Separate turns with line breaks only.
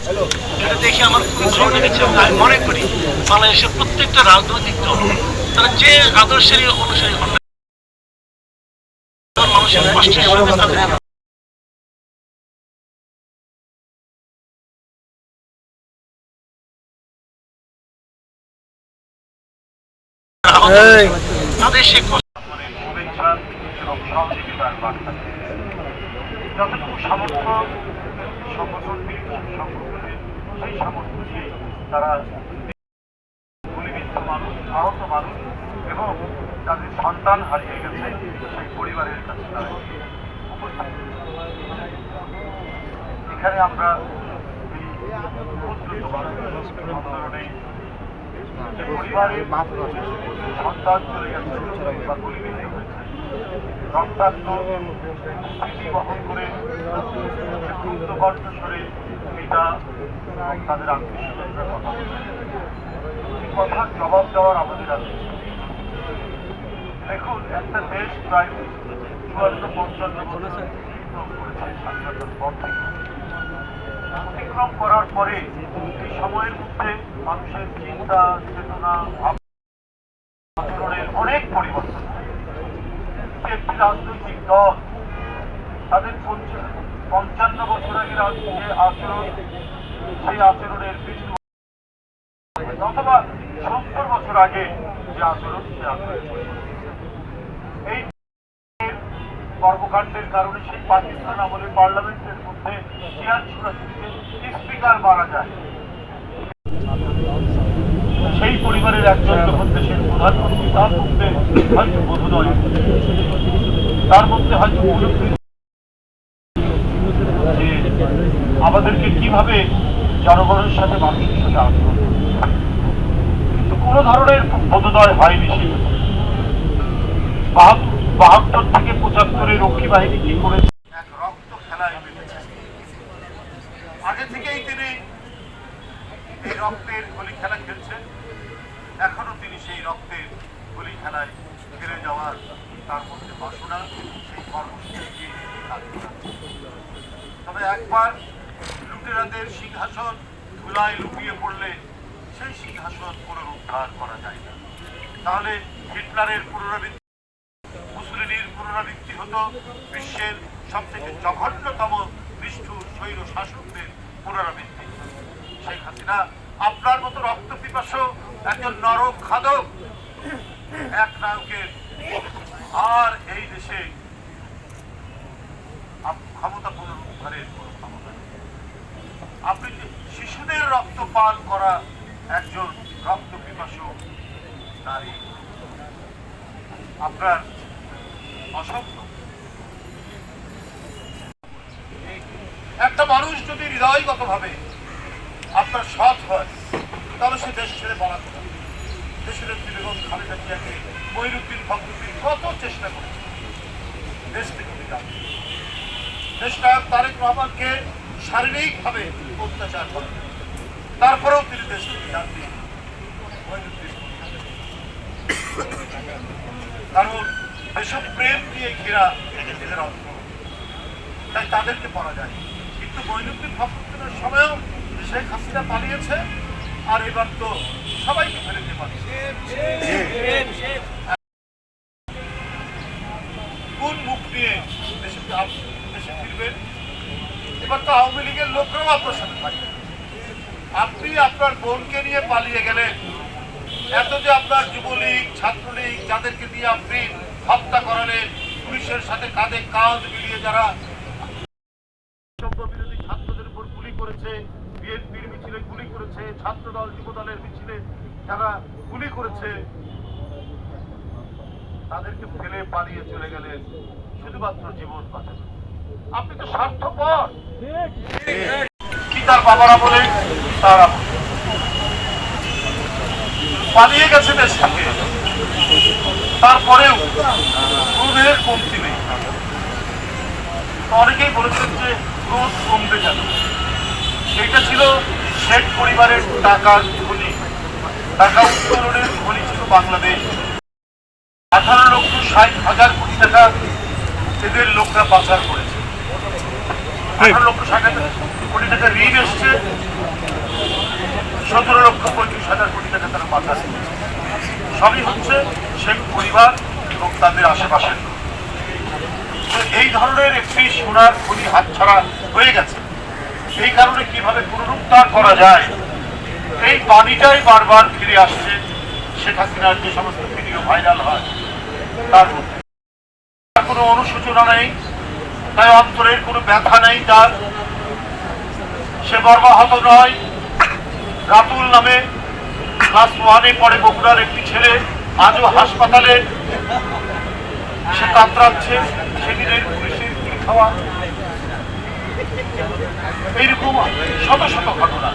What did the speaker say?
এটা দেখে আমার খুবই ভালো লেগেছে এবং আমি মনে করি বাংলাদেশের প্রত্যেকটা রাজনৈতিক দল তারা যে আদর্শের অনুসারী হন মানুষের কষ্টের সাথে তাদের তাদের সে শুভেচ্ছা এবং সহযোগিতার বার্তা যতটুকু সামর্থ্য সংগঠন সংগঠনের সেই সামর্থ্য দিয়ে তারা গুলিবিদ্ধ মানুষ আহত মানুষ এবং যাদের সন্তান হারিয়ে গেছে সেই পরিবারের কাছে তারা এখানে আমরা আন্দোলনে যে পরিবারের সন্তান চলে গেছে বা গুলিবিদ্ধ হয়েছে রক্তাক্ত স্মৃতি বহন করে ক্ষুদ্র কণ্ঠস্বরে পিতা তাদের আত্মীয় স্বজনরা কথা বলছে কথার জবাব দেওয়ার আমাদের আছে। দেখুন একটা দেশ প্রায় 54-55 বছর স্বাধীনতার পর থেকে অতিক্রম করার পরে এই সময়ের মধ্যে মানুষের চিন্তা চেতনা আচরণের অনেক পরিবর্তন। একটি রাজনৈতিক দল তাদের 55 বছর আগের যে আচরণ সেই আচরণের বিরুদ্ধে অথবা 70 বছর আগে যে আচরণ সে আচরণ এই কর্মকাণ্ডের কারণে সেই পাকিস্তান আমলের পার্লামেন্টের মধ্যে স্পিকার মারা যায়। সেই পরিবারের একজন যখন দেশের প্রধানমন্ত্রী তার মধ্যে হয়তো বোধোদয় তার মধ্যে হয়তো আমাদেরকে কিভাবে জনগণের সাথে মানুষের সাথে আচরণ কিন্তু কোনো ধরনের বোধোদয় হয়নি। সে 72 থেকে 75 রক্ষী বাহিনী কি করেছে এক রক্ত খেলায় মেতেছে। আগে থেকেই তিনি এই রক্তের গলি খেলা খেলছেন, এখনো তিনি সেই রক্তের গলি খেলায় খেলে যাওয়ার তার মধ্যে বাসনা সেই কর্মসূচি। তবে একবার লুটেরাদের সিংহাসন ধুলায় লুটিয়ে পড়লে সেই সিংহাসন পুনরুদ্ধার করা যায় না। তাহলে হিটলারের পুনরাবৃত্তি মুসলিনের পুনরাবৃত্তি হতো বিশ্বের সবথেকে জঘন্যতম নিষ্ঠুর স্বৈর শাসকদের পুনরাবৃত্তি। শেখ হাসিনা আপনার মতো রক্ত পিপাসু একজন নরক খাদক এক নায়কের আর এই দেশে ক্ষমতা পুনরুদ্ধারের কোন ক্ষমতা নেই। আপনি শিশুদের রক্ত পান করা একজন রক্ত পিপাসু নারী আপনার অসম্ভব। একটা মানুষ যদি হৃদয়গত ভাবে আপনার সৎ হয় তাহলে সে দেশ ছেড়ে পালাতে পারে। দেশের বেগম খালেদা জিয়াকে মঈনুদ্দিন ফখরুদ্দিন কত চেষ্টা করেছে দেশ থেকে বিদায়। দেশনায়ক তারেক রহমানকে শারীরিকভাবে অত্যাচার করেন, তারপরেও তিনি দেশ থেকে যান কারণ এসব প্রেম দিয়ে ঘেরা এদের অর্থ, তাই তাদেরকে পড়া যায়। কিন্তু মঈনুদ্দিন ফখরুদ্দিনের সময়ও শেখ হাসিনা পালিয়েছে, আর এবার তো সবাইকে ফেলে দিতে পারে। কোন মুখ নিয়ে দেশে ফিরবেন? এবার তো আওয়ামী লীগের লোকরাও আপনার সাথে থাকবে। আপনি আপনার বোনকে নিয়ে পালিয়ে গেলেন, এত যে আপনার যুবলীগ ছাত্রলীগ যাদেরকে দিয়ে আপনি হত্যা করালেন, পুলিশের সাথে কাঁধে কাঁধ মিলিয়ে যারা বিরোধী ছাত্রদের উপর গুলি করেছে, বিএনপির মিছিলে গুলি করেছে, ছাত্রদল যুবদলের মিছিলে যারা গুলি করেছে, তাদেরকে ফেলে পালিয়ে চলে গেলেন শুধুমাত্র জীবন বাঁচানো। আপনি তো স্বার্থপর। কি তার বাবারা বলে তারা পালিয়ে গেছে দেশ থেকে, তারপরেও ক্রোধের কমতি নেই। অনেকেই বলেছেন যে ক্রোধ কমবে কেন। এটা ছিল শেখ পরিবারের টাকার ধনী, টাকা উত্তোলনের ধনী ছিল বাংলাদেশ। 18,60,000 কোটি টাকা এদের লোকরা পাচার করেছে। 18,60,000 কোটি টাকা ঋণ এসছে, 17,35,000 কোটি টাকা তারা মাদ্রাসা দিচ্ছে। সবই হচ্ছে শেখ পরিবার এবং তাদের আশেপাশের লোক। তো এই ধরনের একটি সোনার খনি হাতছাড়া হয়ে গেছে। এই কারণে কিভাবে পুনরুদ্ধার করা যায়, এই বাণীটাই বারবার ফিরে আসছে শেখ হাসিনার যে সমস্ত ভিডিও ভাইরাল হয় তার মধ্যে। কোনো অনুশোচনা নেই, তাই অন্তরের কোনো ব্যথা নেই তার, সে মর্মাহত নয়। রাতুল নামে ক্লাস 1-এ পড়ে বগুড়ার একটি ছেলে আজও হাসপাতালে, সে কাতরাচ্ছে। সেদিনের পুলিশের কি খাওয়া, এইরকম শত শত ঘটনা।